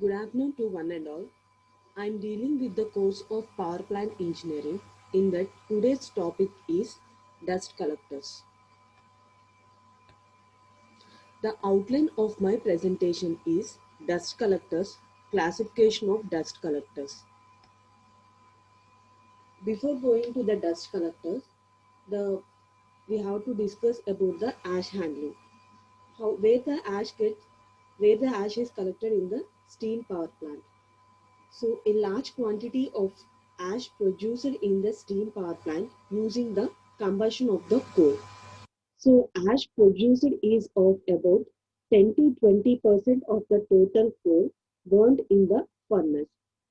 Good afternoon to one and all. I am dealing with the course of power plant engineering in that today's topic is dust collectors. The outline of my presentation is dust collectors, classification of dust collectors. Before going to the dust collectors, the we have to discuss about the ash handling. How where the ash is collected in the steam power plant. So, a large quantity of ash produced in the steam power plant using the combustion of the coal. So, ash produced is of about 10 to 20% of the total coal burned in the furnace.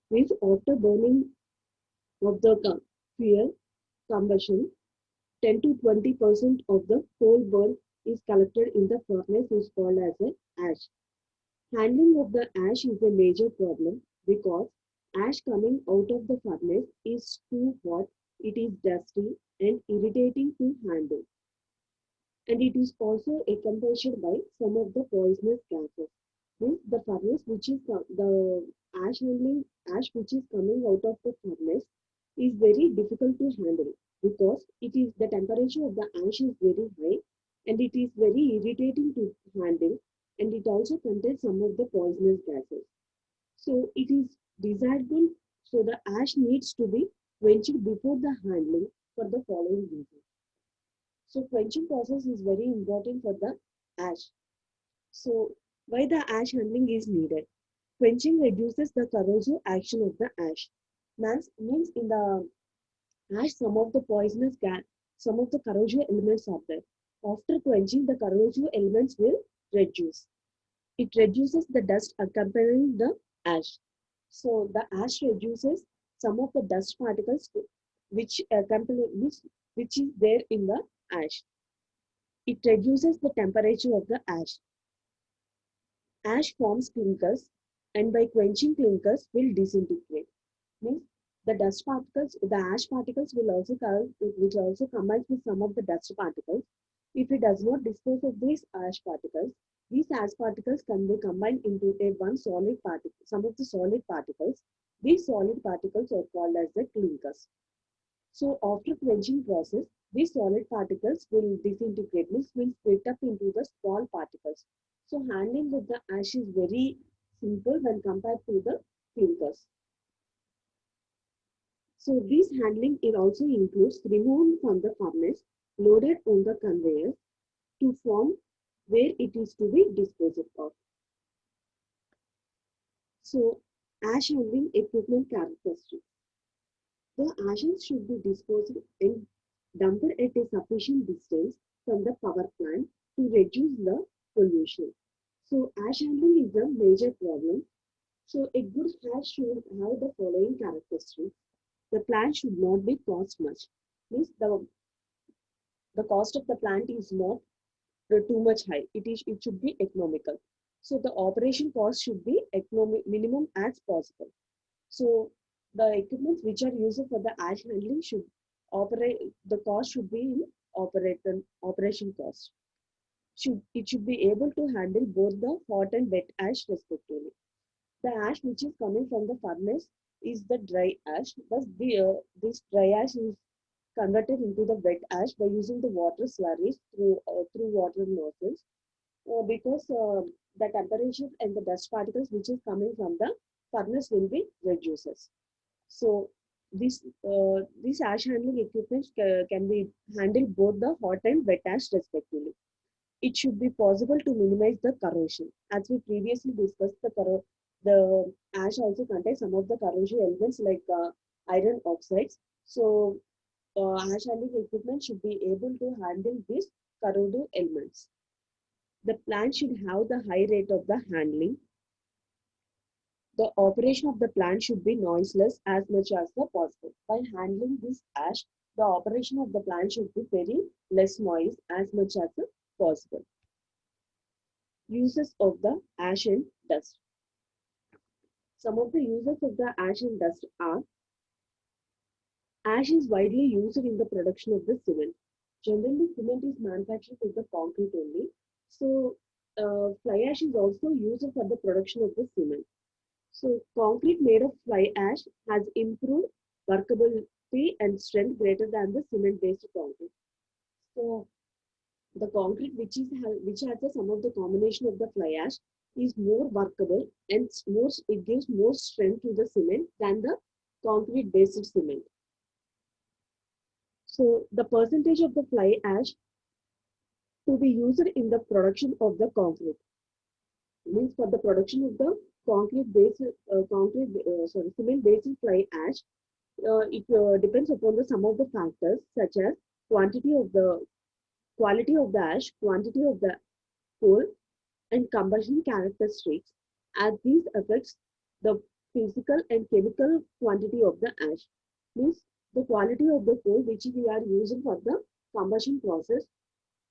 Means after burning of the fuel combustion, 10 to 20% of the coal burnt is collected in the furnace is called as an ash. Handling of the ash is a major problem because ash coming out of the furnace is too hot, it is dusty and irritating to handle, and it is also accompanied by some of the poisonous gases. Means the furnace which is the ash which is coming out of the furnace is very difficult to handle because it is the temperature of the ash is very high and it is very irritating to handle, and it also contains some of the poisonous gases. So it is desirable, so the ash needs to be quenched before the handling for the following reasons. So quenching process is very important for the ash. So why the ash handling is needed? Quenching reduces the corrosive action of the ash. Means in the ash some of the corrosive elements are there. After quenching, the corrosive elements will reduce. It reduces the dust accompanying the ash. So the ash reduces some of the dust particles which accompany which is there in the ash. It reduces the temperature of the ash. Ash forms clinkers, and by quenching clinkers will disintegrate. Means the ash particles will also combine with some of the dust particles. If it does not dispose of these ash particles can be combined into a one solid particle. Some of the solid particles, these solid particles are called as the clinkers. So after quenching process, these solid particles will disintegrate, means will split up into the small particles. So handling with the ash is very simple when compared to the clinkers. So this handling it also includes removing from the furnace, loaded on the conveyor to form where it is to be disposed of. So ash handling equipment characteristics. The ashes should be disposed and dumped at a sufficient distance from the power plant to reduce the pollution. So ash handling is a major problem. So a good ash should have the following characteristics. The plant should not be cost much. Means the cost of the plant is not too much high. It should be economical. So the operation cost should be economic minimum as possible. So the equipment which are used for the ash handling should operate. The cost should be in operation cost. It should be able to handle both the hot and wet ash respectively. The ash which is coming from the furnace is the dry ash. Thus, this dry ash is converted into the wet ash by using the water slurries through water nozzles because the temperature and the dust particles which is coming from the furnace will be reduces. So this ash handling equipment can be handle both the hot and wet ash respectively. It should be possible to minimize the corrosion. As we previously discussed, the ash also contains some of the corrosive elements like iron oxides. So ash handling equipment should be able to handle these corrosive elements. The plant should have the high rate of the handling. The operation of the plant should be noiseless as much as the possible. By handling this ash, the operation of the plant should be very less noise as much as possible. Uses of the ash and dust. Some of the uses of the ash and dust are: ash is widely used in the production of the cement. Generally, cement is manufactured with the concrete only. So, fly ash is also used for the production of the cement. So concrete made of fly ash has improved workability and strength greater than the cement-based concrete. So the concrete which has the some of the combination of the fly ash is more workable and more it gives more strength to the cement than the concrete based cement. So the percentage of the fly ash to be used in the production of the concrete means for the production of the cement based fly ash, it depends upon the some of the factors such as quantity of the quality of the ash, quantity of the coal, and combustion characteristics, as these affects the physical and chemical quantity of the ash. Means the quality of the coal which we are using for the combustion process,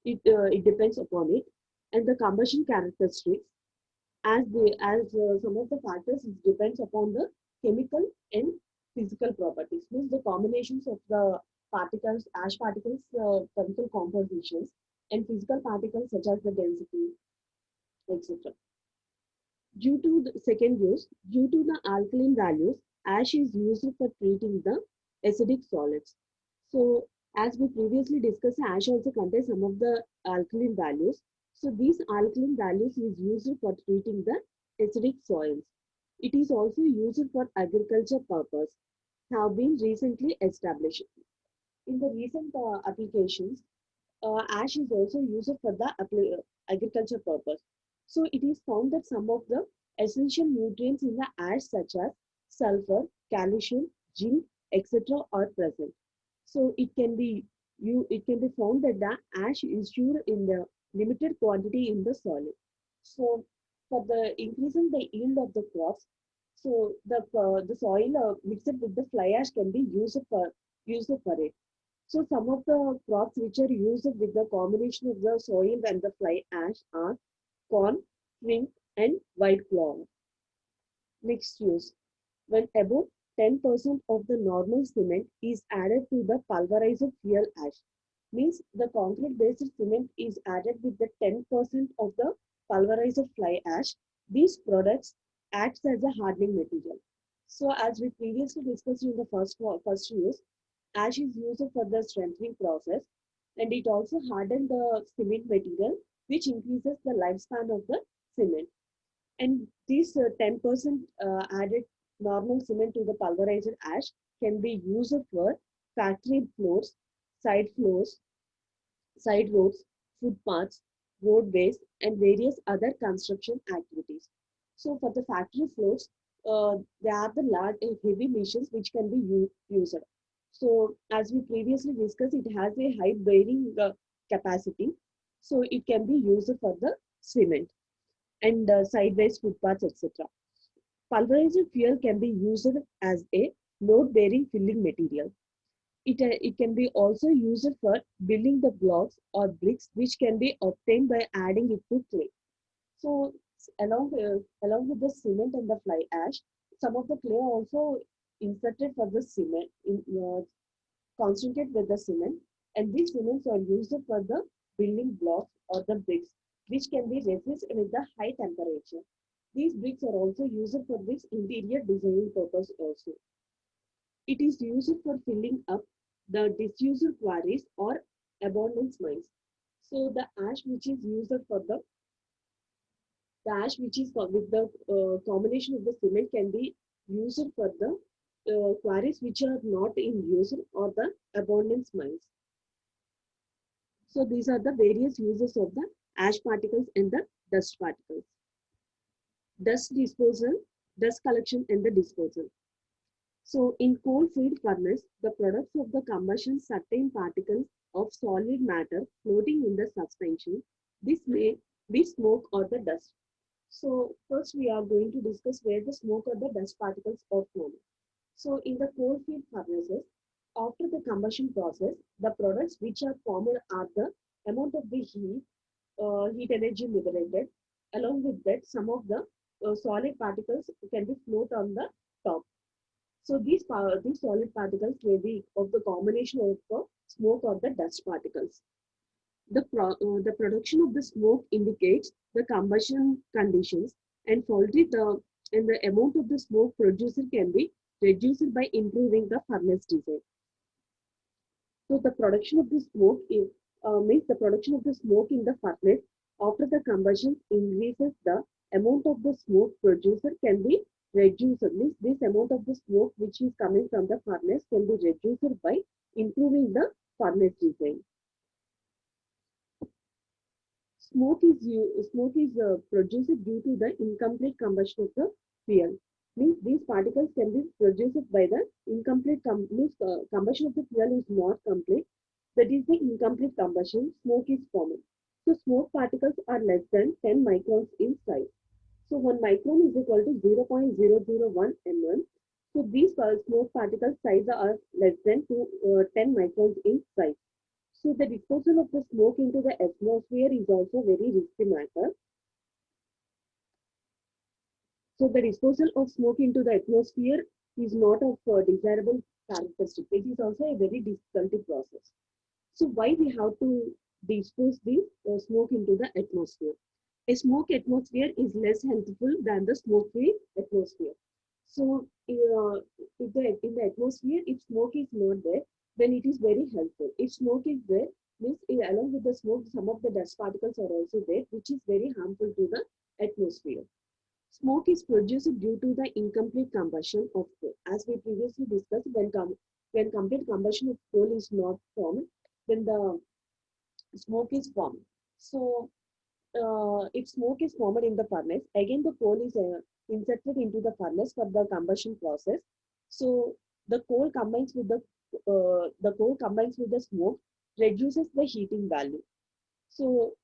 it depends upon it, and the combustion characteristics as some of the factors it depends upon the chemical and physical properties. Means the combinations of the particles, ash particles, chemical compositions, and physical particles such as the density, etc. Due to the second use, due to the alkaline values, ash is used for treating the acidic solids. So, as we previously discussed, ash also contains some of the alkaline values. So, these alkaline values is used for treating the acidic soils. It is also used for agriculture purpose, have been recently established. In the recent applications, ash is also used for the agriculture purpose. So it is found that some of the essential nutrients in the ash such as sulfur, calcium, zinc, etc. are present. So it can be found that the ash is stored in the limited quantity in the soil. So for the increasing the yield of the crops, so the soil mixed with the fly ash can be used for it. So some of the crops which are used with the combination of the soil and the fly ash are corn, wheat, and white flour. Next use. When about 10% of the normal cement is added to the pulverized fuel ash, means the concrete based cement is added with the 10% of the pulverized fly ash. These products acts as a hardening material. So as we previously discussed in the first use, ash is used for the strengthening process, and it also hardens the cement material, which increases the lifespan of the cement. And this 10% added normal cement to the pulverized ash can be used for factory floors, side roads, footpaths, roadways, and various other construction activities. So for the factory floors, there are the large and heavy machines which can be used. So as we previously discussed, it has a high bearing capacity. So it can be used for the cement and sideways footpaths, etc. Pulverized fuel can be used as a load-bearing filling material. It can be also used for building the blocks or bricks which can be obtained by adding it to clay. So along with the cement and the fly ash, some of the clay also inserted for the cement, concentrate with the cement, and these cements are used for the building blocks or the bricks, which can be resist with the high temperature. These bricks are also used for this interior designing purpose also. It is used for filling up the disused quarries or abandoned mines. So the ash which is used for the ash which is with the combination of the cement can be used for the quarries which are not in use or the abundance mines. So these are the various uses of the ash particles and the dust particles. Dust disposal, dust collection and the disposal. So in coal-fired furnace, the products of the combustion certain particles of solid matter floating in the suspension. This may be smoke or the dust. So first we are going to discuss where the smoke or the dust particles are formed. So in the coal-fired furnaces, after the combustion process, the products which are formed are the amount of the heat energy liberated. Along with that, some of the solid particles can be float on the top. So these solid particles may be of the combination of the smoke or the dust particles. The production of the smoke indicates the combustion conditions, and faulty the and the amount of the smoke produced can be reduced by improving the furnace design. So the production of the smoke is, means the production of the smoke in the furnace after the combustion increases, the amount of the smoke produced can be reduced. Means this amount of the smoke which is coming from the furnace can be reduced by improving the furnace design. Smoke is produced due to the incomplete combustion of the fuel. Means these particles can be produced by the combustion of the fuel is not complete. That is the incomplete combustion. Smoke is formed. So smoke particles are less than 10 microns in size. So 1 micron is equal to 0.001 mm. So these smoke particles size are less than 10 microns in size. So the disposal of the smoke into the atmosphere is also very risky matter. So the disposal of smoke into the atmosphere is not of desirable characteristic. It is also a very difficult process. So why we have to dispose the smoke into the atmosphere? A smoke atmosphere is less healthful than the smoke-free atmosphere. So in the atmosphere, if smoke is not there, then it is very helpful. If smoke is there, means along with the smoke, some of the dust particles are also there, which is very harmful to the atmosphere. Smoke is produced due to the incomplete combustion of coal. As we previously discussed, when complete combustion of coal is not formed, then the smoke is formed. So if smoke is formed in the furnace, again the coal is inserted into the furnace for the combustion process. So the coal combines with the smoke, reduces the heating value. So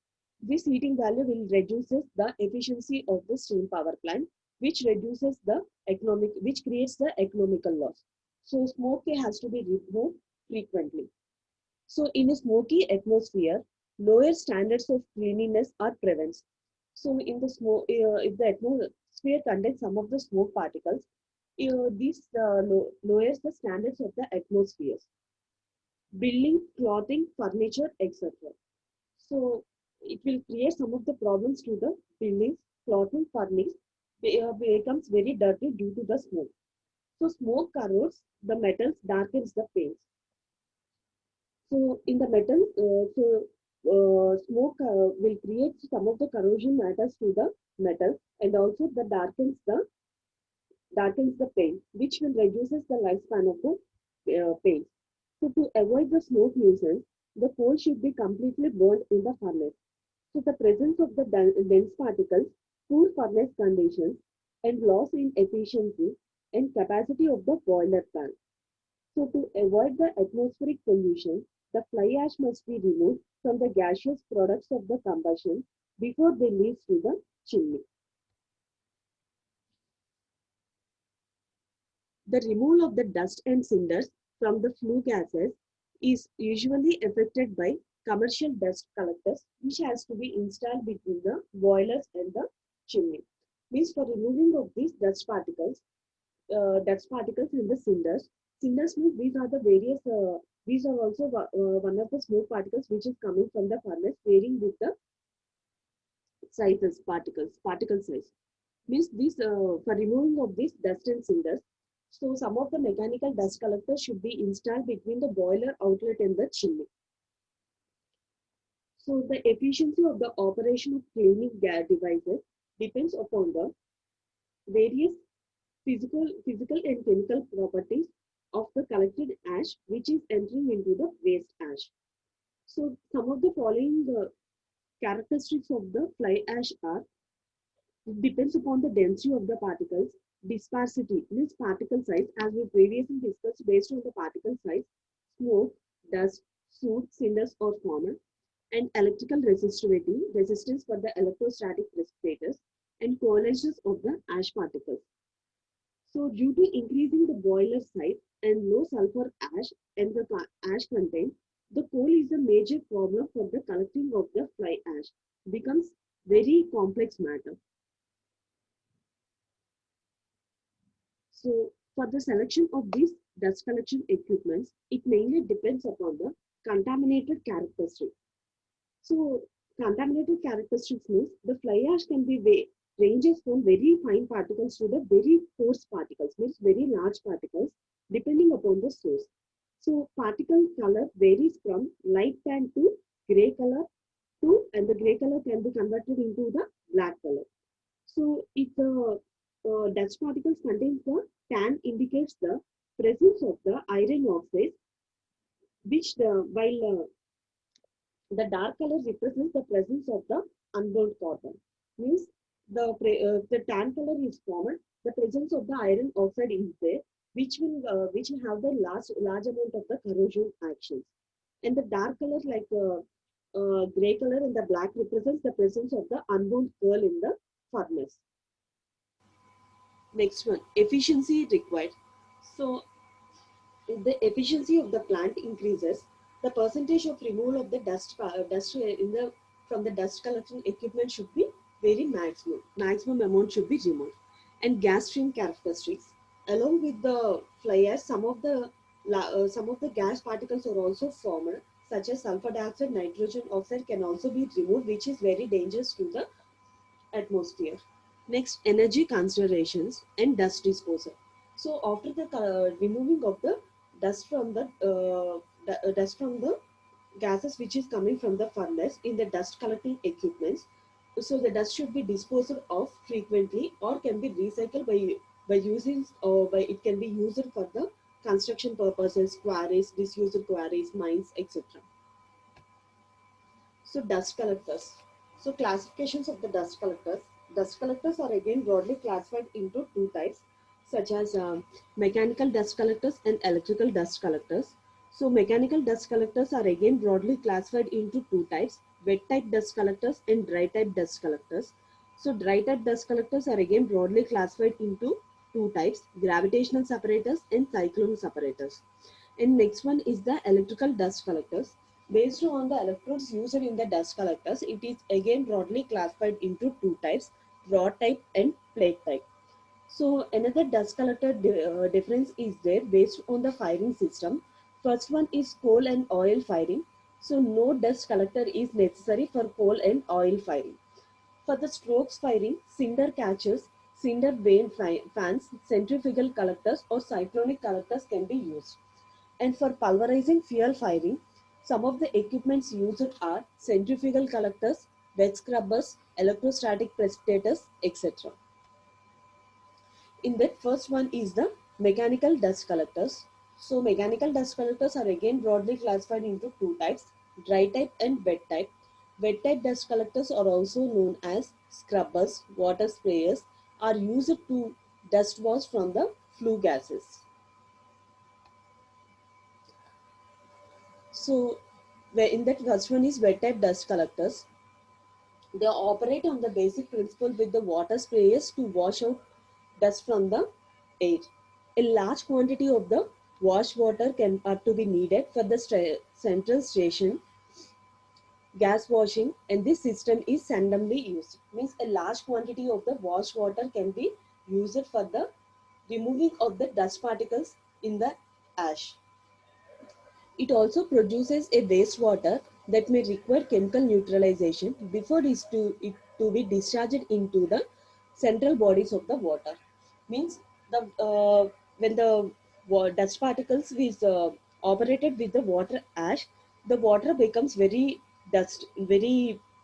this heating value will reduces the efficiency of the steam power plant, which creates the economical loss. So smoke has to be removed frequently. So in a smoky atmosphere, lower standards of cleanliness are prevalent. So in the smoke, if the atmosphere contains some of the smoke particles, this lowers the standards of the atmosphere. Building, clothing, furniture, etc. So it will create some of the problems to the buildings, clothing, furniture becomes very dirty due to the smoke. So smoke corrodes the metals, darkens the paints. So in the metal, smoke will create some of the corrosion matters to the metal, and also the darkens the paint, which will reduces the lifespan of the paint. So to avoid the smoke nuisance, the coal should be completely burned in the furnace. So the presence of the dense particles, poor furnace conditions, and loss in efficiency and capacity of the boiler plant. So to avoid the atmospheric pollution, the fly ash must be removed from the gaseous products of the combustion before they leach to the chimney. The removal of the dust and cinders from the flue gases is usually effected by commercial dust collectors, which has to be installed between the boilers and the chimney. Means for removing of these dust particles and the cinders. Cinders means these are also one of the smoke particles which is coming from the furnace, varying with the particle size. Means this for removing of these dust and cinders. So some of the mechanical dust collectors should be installed between the boiler outlet and the chimney. So the efficiency of the operation of cleaning devices depends upon the various physical and chemical properties of the collected ash which is entering into the waste ash. So some of the following characteristics of the fly ash are: it depends upon the density of the particles, dispersity means particle size, as we previously discussed. Based on the particle size, smoke, dust, soot, cinders are formed, and electrical resistivity, resistance for the electrostatic precipitators, and coalescence of the ash particles. So due to increasing the boiler size and low sulfur ash and the ash content, the coal is a major problem for the collecting of the fly ash. Becomes very complex matter. So for the selection of these dust collection equipments, it mainly depends upon the contaminated characteristics. So contaminated characteristics means the fly ash can be ranges from very fine particles to the very coarse particles, means very large particles, depending upon the source. So particle color varies from light tan to gray color to, and the gray color can be converted into the black color. So if the dust particles contains the tan, indicates the presence of the iron oxide, which while the dark color represents the presence of the unburnt carbon. Means the tan color is formed. The presence of the iron oxide is there, which will have the large amount of the corrosion actions. And the dark color like gray color and the black represents the presence of the unburnt coal in the furnace. Next one, efficiency required. So if the efficiency of the plant increases, the percentage of removal of the dust in the from the dust collection equipment should be very maximum. Maximum amount should be removed. And gas stream characteristics, along with the fly ash, some of the gas particles are also formed, such as sulfur dioxide, nitrogen oxide can also be removed, which is very dangerous to the atmosphere. Next, energy considerations and dust disposal. So after the removing of the dust from dust from the gases which is coming from the furnace in the dust collecting equipments, so the dust should be disposed of frequently or can be recycled by using, or by it can be used for the construction purposes, quarries, disused quarries, mines, etc. So dust collectors. So classifications of the dust collectors. Dust collectors are again broadly classified into two types, such as mechanical dust collectors and electrical dust collectors. So mechanical dust collectors are again broadly classified into two types, wet type dust collectors and dry type dust collectors. So dry type dust collectors are again broadly classified into two types, gravitational separators and cyclone separators. And next one is the electrical dust collectors. Based on the electrodes used in the dust collectors, it is again broadly classified into two types, rod type and plate type. So another dust collector difference is there based on the firing system. First one is coal and oil firing. So no dust collector is necessary for coal and oil firing. For the strokes firing, cinder catchers, cinder vane fans, centrifugal collectors or cyclonic collectors can be used. And for pulverizing fuel firing, some of the equipments used are centrifugal collectors, wet scrubbers, electrostatic precipitators, etc. In that, first one is the mechanical dust collectors. So mechanical dust collectors are again broadly classified into two types, dry type and wet type. Wet type dust collectors are also known as scrubbers, water sprayers, are used to dust wash from the flue gases. So in that, first one is wet type dust collectors. They operate on the basic principle with the water sprayers to wash out dust from the air. A large quantity of the wash water can are to be needed for the central station gas washing, and this system is randomly used. Means a large quantity of the wash water can be used for the removing of the dust particles in the ash. It also produces a wastewater that may require chemical neutralization before it to be discharged into the central bodies of the water. Means the when the dust particles is operated with the water ash, the water becomes very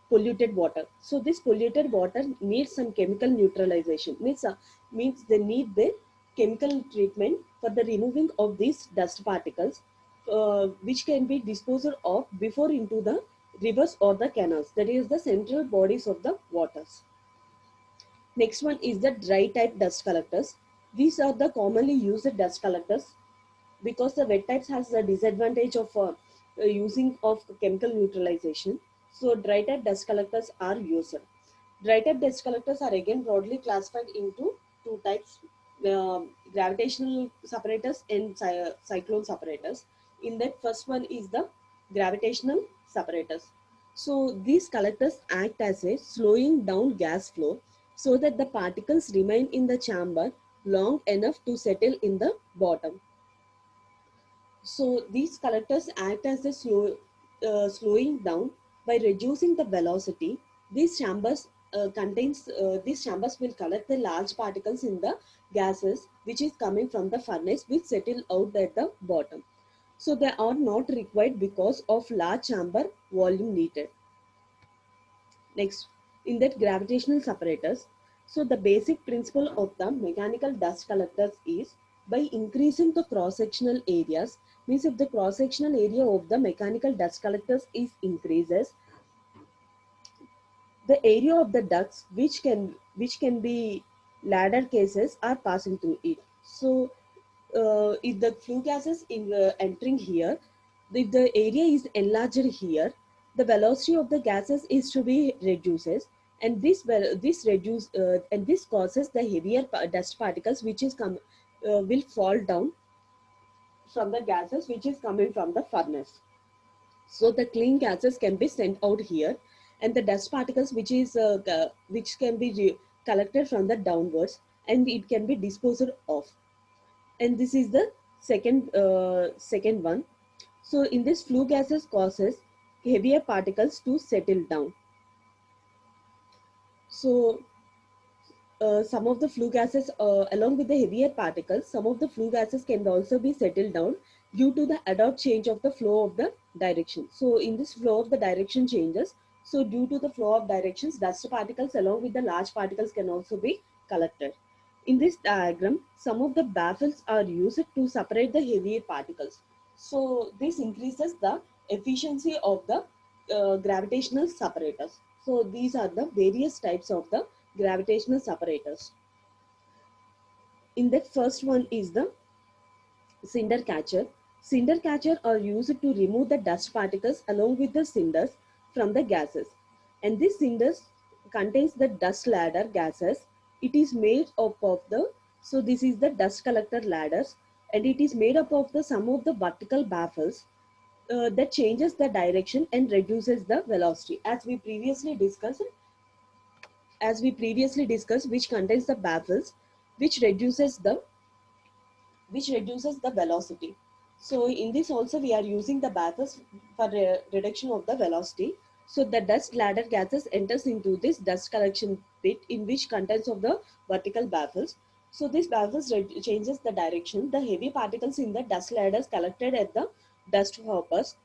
polluted water. So this polluted water needs some chemical neutralization. Means they need the chemical treatment for the removing of these dust particles, which can be disposed of before into the rivers or the canals, that is the central bodies of the waters. Next one is the dry type dust collectors. These are the commonly used dust collectors because the wet types has the disadvantage of using of chemical neutralization. So dry type dust collectors are used. Dry type dust collectors are again broadly classified into two types, gravitational separators and cyclone separators. In that, first one is the gravitational separators. So these collectors act as a slowing down gas flow so that the particles remain in the chamber long enough to settle in the bottom. So these collectors act as a slowing down by reducing the velocity. These chambers these chambers will collect the large particles in the gases which is coming from the furnace, which settle out at the bottom. So they are not required because of large chamber volume needed. Next, in that gravitational separators, so the basic principle of the mechanical dust collectors is by increasing the cross-sectional areas, means if the cross-sectional area of the mechanical dust collectors is increases, the area of the ducts which can be ladder cases are passing through it. So if the flue gas is entering here, if the area is enlarged here, the velocity of the gases is to be reduces, and this causes the heavier dust particles which is will fall down from the gases which is coming from the furnace. So the clean gases can be sent out here, and the dust particles which can be collected from the downwards, and it can be disposed of. And this is the second one. So in this, flue gases causes heavier particles to settle down. So some of the flue gases, along with the heavier particles, some of the flue gases can also be settled down due to the abrupt change of the flow of the direction. So in this flow of the direction changes, so due to the flow of directions, dust particles along with the large particles can also be collected. In this diagram, some of the baffles are used to separate the heavier particles. So this increases the efficiency of the gravitational separators. So these are the various types of the gravitational separators. In that, first one is the cinder catcher. Cinder catcher are used to remove the dust particles along with the cinders from the gases. And this cinders contains the dust ladder gases. It is made up of the, so this is the dust collector ladders, and it is made up of the some of the vertical baffles that changes the direction and reduces the velocity, as we previously discussed, which contains the baffles which reduces the velocity. So in this also we are using the baffles for reduction of the velocity. So the dust ladder gases enters into this dust collection pit in which contents of the vertical baffles. So this baffles changes the direction. The heavy particles in the dust ladders collected at the dust hoppers,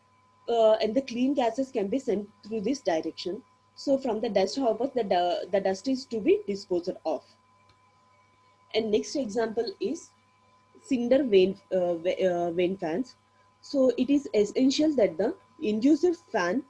and the clean gases can be sent through this direction. So from the dust hoppers, the dust is to be disposed of. And next example is cinder vane fans. So it is essential that the inducer fan,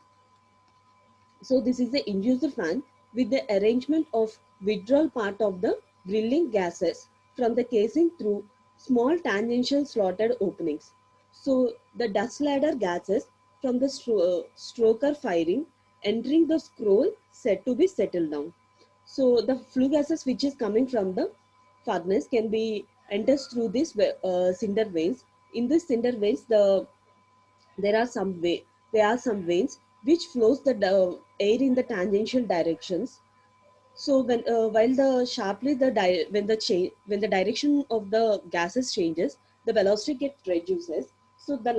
so this is the inducer fan with the arrangement of withdrawal part of the drilling gases from the casing through small tangential slotted openings. So the dust ladder gases from the stroker firing entering the scroll set to be settled down. So the flue gases which is coming from the furnace can be enters through these cinder veins. In this cinder veins, there are some there are some veins which flows the air in the tangential directions. So while the sharply the when the direction of the gases changes, the velocity gets reduces. So the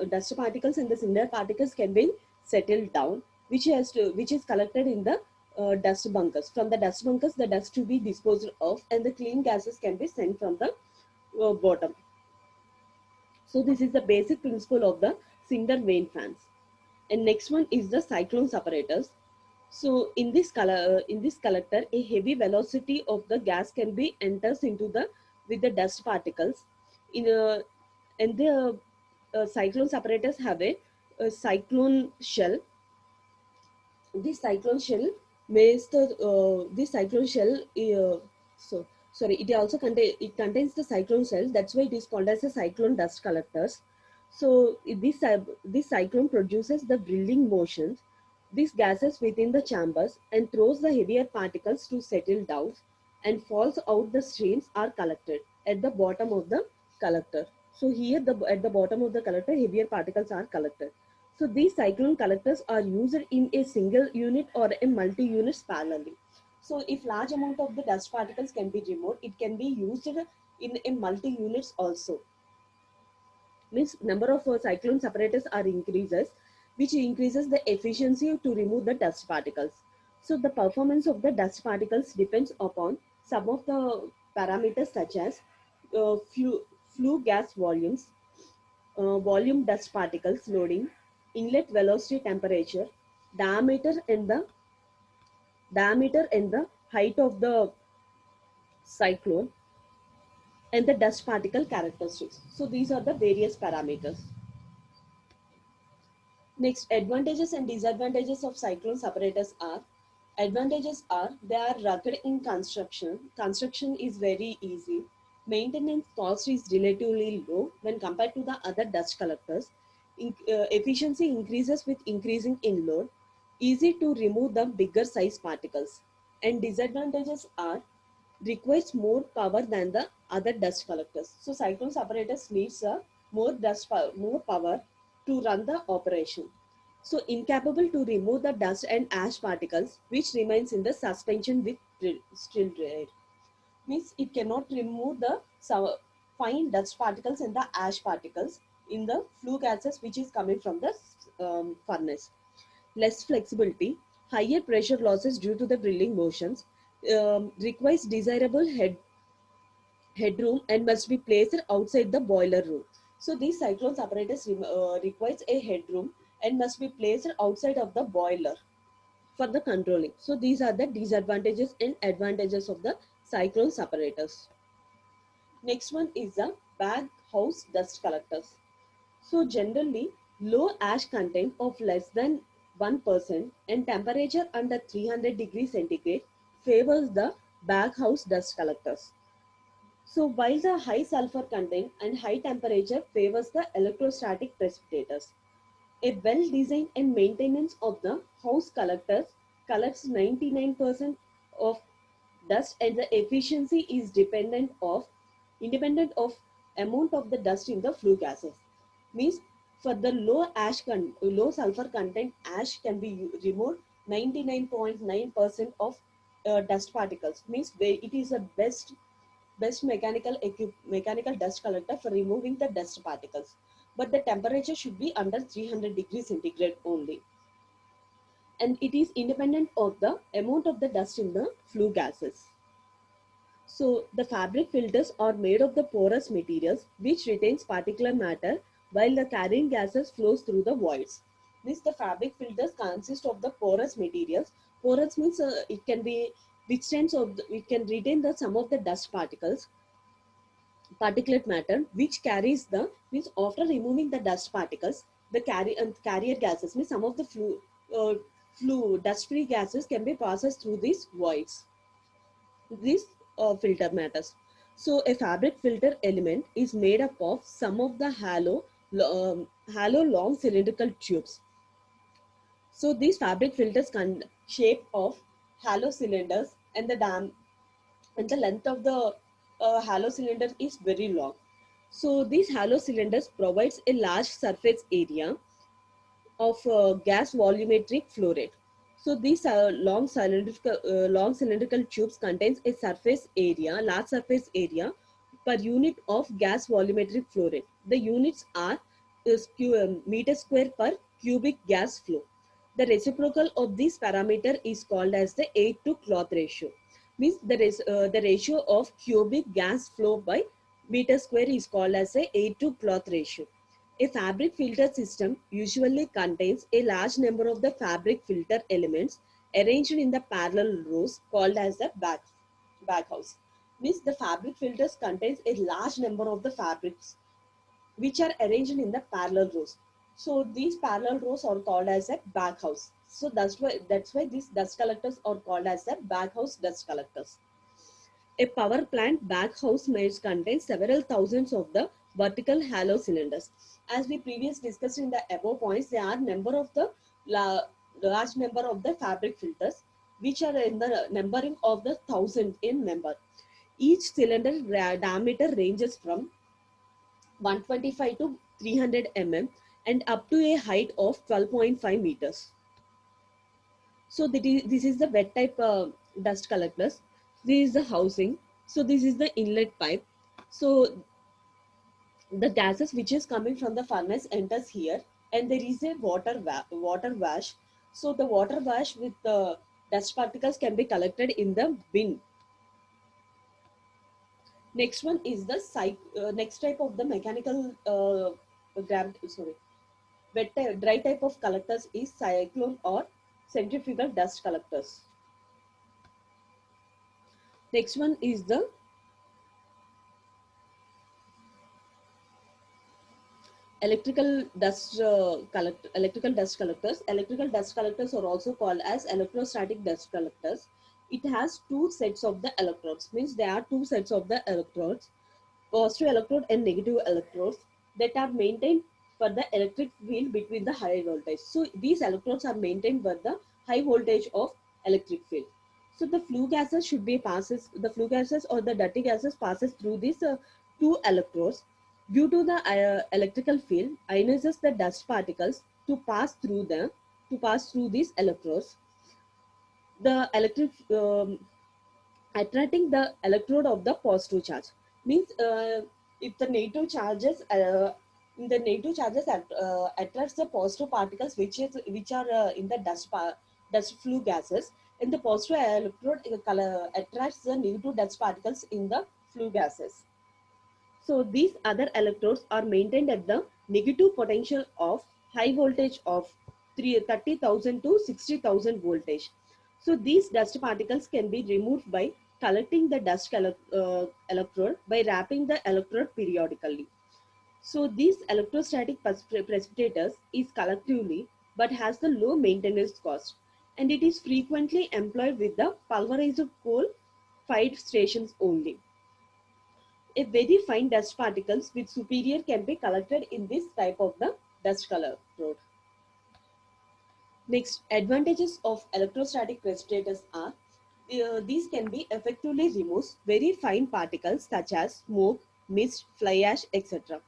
dust particles and the cinder particles can be settled down, which is collected in the dust bunkers. From the dust bunkers, the dust to be disposed of, and the clean gases can be sent from the bottom. So this is the basic principle of the cinder vane fans. And next one is the cyclone separators. So in this collector, a heavy velocity of the gas can be enters into the with the dust particles. In a and the cyclone separators have a cyclone shell. This cyclone shell makes the this cyclone shell so sorry, it contains the cyclone shell. That's why it is called as a cyclone dust collectors. So this cyclone produces the drilling motions, these gases within the chambers, and throws the heavier particles to settle down, and falls out. The streams are collected at the bottom of the collector. So here at the bottom of the collector, heavier particles are collected. So these cyclone collectors are used in a single unit or a multi-units parallelly. So if large amount of the dust particles can be removed, it can be used in a multi-units also. Means number of cyclone separators are increases, which increases the efficiency to remove the dust particles. So the performance of the dust particles depends upon some of the parameters such as flue gas volumes, volume dust particles loading, inlet velocity temperature, diameter and the height of the cyclone, and the dust particle characteristics. So these are the various parameters. Next, advantages and disadvantages of cyclone separators are: advantages are they are rugged in construction. Construction is very easy. Maintenance cost is relatively low when compared to the other dust collectors. Efficiency increases with increasing in load. Easy to remove the bigger size particles. And disadvantages are requires more power than the other dust collectors. So cyclone separators needs a more power to run the operation. So incapable to remove the dust and ash particles which remains in the suspension with still air. Means it cannot remove the fine dust particles and the ash particles in the flue gases which is coming from the furnace. Less flexibility, higher pressure losses due to the drilling motions, requires desirable headroom and must be placed outside the boiler room. So these cyclones apparatus requires a headroom and must be placed outside of the boiler for the controlling. So these are the disadvantages and advantages of the cyclone apparatus. Next one is the bag house dust collectors. So generally, low ash content of less than 1% and temperature under 300 degrees centigrade favors the baghouse dust collectors. So while the high sulfur content and high temperature favors the electrostatic precipitators. A well-designed and maintenance of the house collectors collects 99% of dust and the efficiency is independent of amount of the dust in the flue gases. Means for the low sulfur content ash can be removed 99.9% of dust particles. Means it is a best mechanical dust collector for removing the dust particles, but the temperature should be under 300 degrees centigrade only, and it is independent of the amount of the dust in the flue gases. So the fabric filters are made of the porous materials which retains particulate matter while the carrying gases flows through the voids. This the fabric filters consist of the porous materials. Porous means it can be it can retain the some of the dust particles, particulate matter, which carries the means after removing the dust particles, the carrier gases means some of the flue dust free gases can be processed through these voids, these filter matters. So a fabric filter element is made up of some of the hollow long cylindrical tubes. So these fabric filters can shape of hollow cylinders, and the length of the hollow cylinder is very long. So these hollow cylinders provides a large surface area of gas volumetric flow rate. So these long cylindrical tubes contains a large surface area per unit of gas volumetric flow rate. The units are meter square per cubic gas flow. The reciprocal of this parameter is called as the 8 to cloth ratio. Means the ratio of cubic gas flow by meter square is called as a 8 to cloth ratio. A fabric filter system usually contains a large number of the fabric filter elements arranged in the parallel rows called as the baghouse. Means the fabric filters contains a large number of the fabrics which are arranged in the parallel rows. So these parallel rows are called as a baghouse. So that's why these dust collectors are called as the baghouse dust collectors. A power plant baghouse may contain several thousands of the vertical hollow cylinders. As we previously discussed in the above points, there are large number of the fabric filters, which are in the numbering of the thousand in number. Each cylinder diameter ranges from 125 to 300 mm and up to a height of 12.5 meters. So this is the wet type dust collectors. This is the housing. So this is the inlet pipe. So the gases which is coming from the furnace enters here, and there is a water wash. So the water wash with the dust particles can be collected in the bin. Next one is the next type of the mechanical dry type of collectors is cyclone or centrifugal dust collectors. Next one is the electrical dust collectors. Electrical dust collectors are also called as electrostatic dust collectors. It has two sets of the electrodes, means there are two sets of the electrodes, positive electrode and negative electrodes, that are maintained for the electric field between the high voltage. So these electrodes are maintained for the high voltage of electric field. So the flue gases the flue gases or the dirty gases passes through these two electrodes. Due to the electrical field, ionizes the dust particles to pass through these electrodes. The electric attracting the electrode of the positive charge, means if the negative charges attracts the positive particles which are in the dust flue gases, and the positive electrode attracts the negative dust particles in the flue gases. So these other electrodes are maintained at the negative potential of high voltage of 30,000 to 60,000 voltage. So these dust particles can be removed by collecting the electrode by wrapping the electrode periodically. So these electrostatic precipitators is collectively but has the low maintenance cost, and it is frequently employed with the pulverized coal fired stations only. A very fine dust particles with superior can be collected in this type of the dust electrode. Next, advantages of electrostatic precipitators are these can be effectively remove very fine particles such as smoke, mist, fly ash, etc.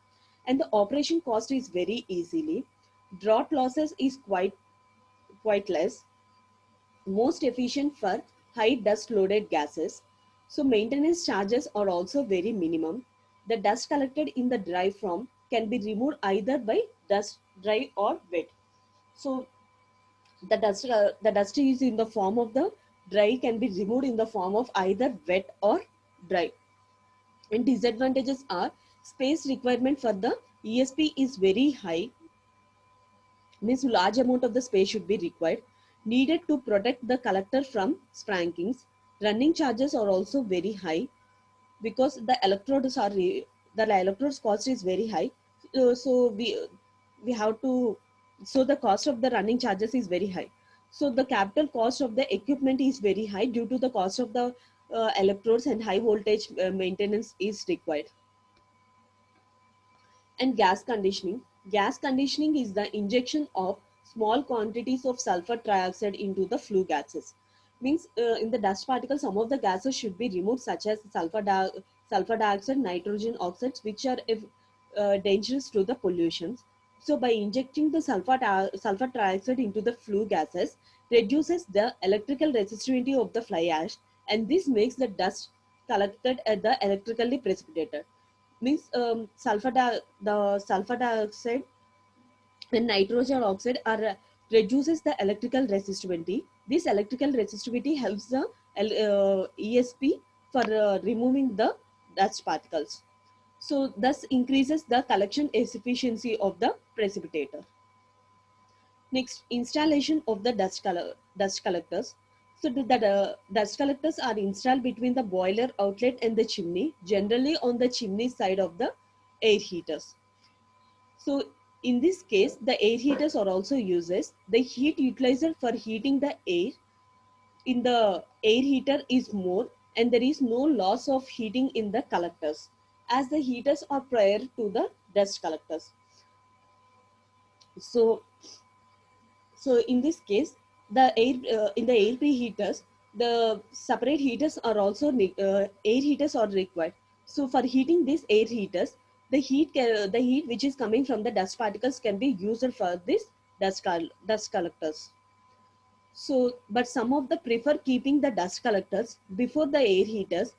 And the operation cost is very easily. Drought losses is quite less. Most efficient for high dust loaded gases. So maintenance charges are also very minimum. The dust collected in the dry form can be removed either by dust dry or wet. So the dust is in the form of the dry can be removed in the form of either wet or dry. And disadvantages are space requirement for the ESP is very high, means large amount of the space should be required, needed to protect the collector from sprankings. Running charges are also very high because the electrodes cost is very high. So we have to, so the cost of the running charges is very high. So the capital cost of the equipment is very high due to the cost of the electrodes, and high voltage maintenance is required. And gas conditioning. Gas conditioning is the injection of small quantities of sulfur trioxide into the flue gases. Means in the dust particles, some of the gases should be removed, such as sulfur dioxide, nitrogen oxides, which are dangerous to the pollutions. So by injecting the sulfur trioxide into the flue gases, reduces the electrical resistivity of the fly ash, and this makes the dust collected at the electrically precipitated. Means the sulfur dioxide and nitrogen oxide are reduces the electrical resistivity. This electrical resistivity helps the ESP for removing the dust particles. So thus increases the collection efficiency of the precipitator. Next, installation of the dust collectors. So the dust collectors are installed between the boiler outlet and the chimney, generally on the chimney side of the air heaters. So in this case, the air heaters are also uses. The heat utilizer for heating the air in the air heater is more, and there is no loss of heating in the collectors, as the heaters are prior to the dust collectors. So in this case, the air in the air preheaters, the separate heaters are also air heaters are required. So for heating these air heaters, the heat which is coming from the dust particles can be used for this dust collectors. So, but some of the prefer keeping the dust collectors before the air heaters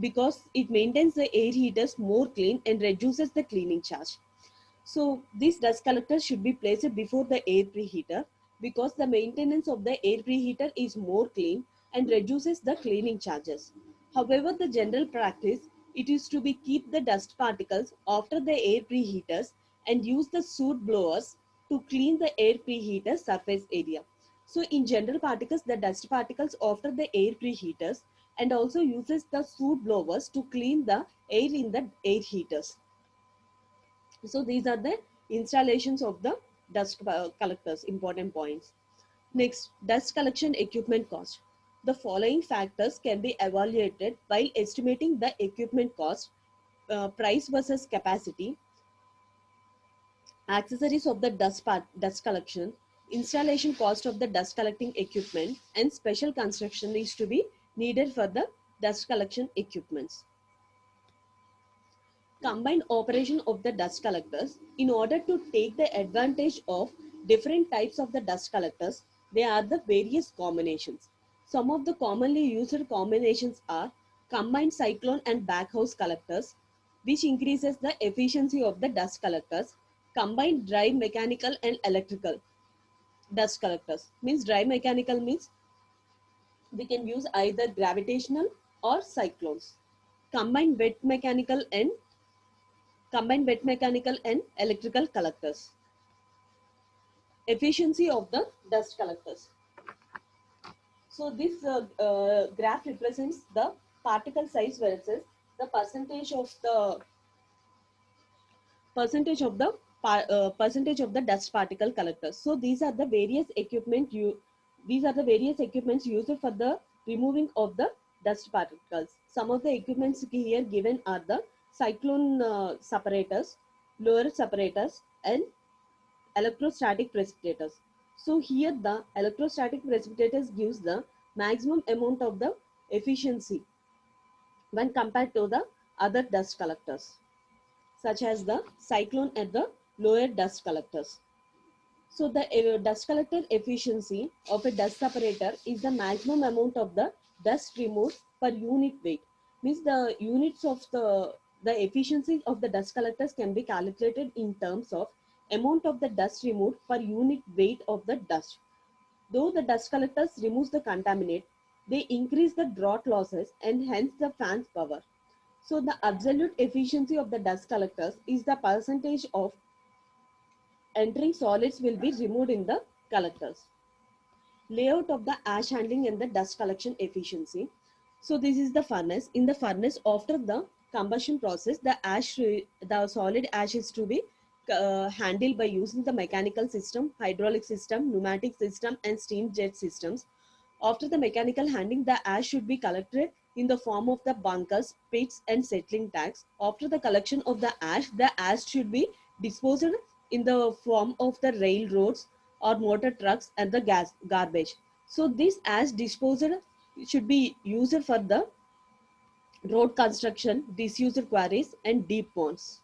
because it maintains the air heaters more clean and reduces the cleaning charge. So these dust collectors should be placed before the air preheater. because the maintenance of the air preheater is more clean and reduces the cleaning charges. However, the general practice it is to be keep the dust particles after the air preheaters and use the soot blowers to clean the air preheater surface area. So in general particles, the dust particles after the air preheaters and also uses the soot blowers to clean the air in the air heaters. So these are the installations of the dust collectors, important points. Next, dust collection equipment cost. The following factors can be evaluated while estimating the equipment cost: price versus capacity, accessories of the dust collection, installation cost of the dust collecting equipment, and special construction is to be needed for the dust collection equipments. Combined operation of the dust collectors. In order to take the advantage of different types of the dust collectors, there are the various combinations. Some of the commonly used combinations are combined cyclone and backhouse collectors, which increases the efficiency of the dust collectors. Combined dry mechanical and electrical dust collectors. Means dry mechanical means we can use either gravitational or cyclones. Combined wet mechanical and electrical collectors. Efficiency of the dust collectors. So this graph represents the particle size versus the percentage of the dust particle collectors. So these are the various equipments used for the removing of the dust particles. Some of the equipments here given are the cyclone separators, lower separators, and electrostatic precipitators. So here the electrostatic precipitators gives the maximum amount of the efficiency when compared to the other dust collectors, such as the cyclone and the lower dust collectors. So the dust collector efficiency of a dust separator is the maximum amount of the dust removed per unit weight. Means the units of the efficiency of the dust collectors can be calculated in terms of amount of the dust removed per unit weight of the dust. Though the dust collectors removes the contaminant, they increase the draught losses and hence the fan's power. So the absolute efficiency of the dust collectors is the percentage of entering solids will be removed in the collectors. Layout of the ash handling and the dust collection efficiency. So this is the furnace. In the furnace, after the combustion process, the solid ash is to be handled by using the mechanical system, hydraulic system, pneumatic system, and steam jet systems. After the mechanical handling, the ash should be collected in the form of the bunkers, pits, and settling tanks. After the collection of the ash should be disposed in the form of the railroads or motor trucks and the garbage. So this ash disposal should be used for the road construction, disused quarries, and deep ponds.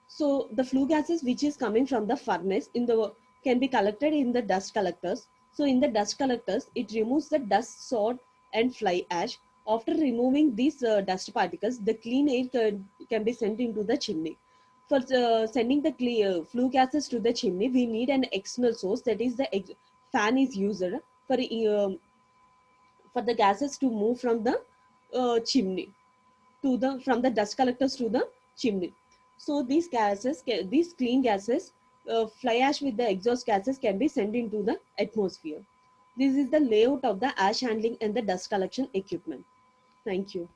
So the flue gases which is coming from the furnace can be collected in the dust collectors. So in the dust collectors, it removes the dust, soot, and fly ash. After removing these dust particles, the clean air can be sent into the chimney. For sending the flue gases to the chimney, we need an external source, that is the fan is used for the gases to move from the chimney to the from the dust collectors to the chimney. So these clean gases, fly ash with the exhaust gases can be sent into the atmosphere. This is the layout of the ash handling and the dust collection equipment. Thank you.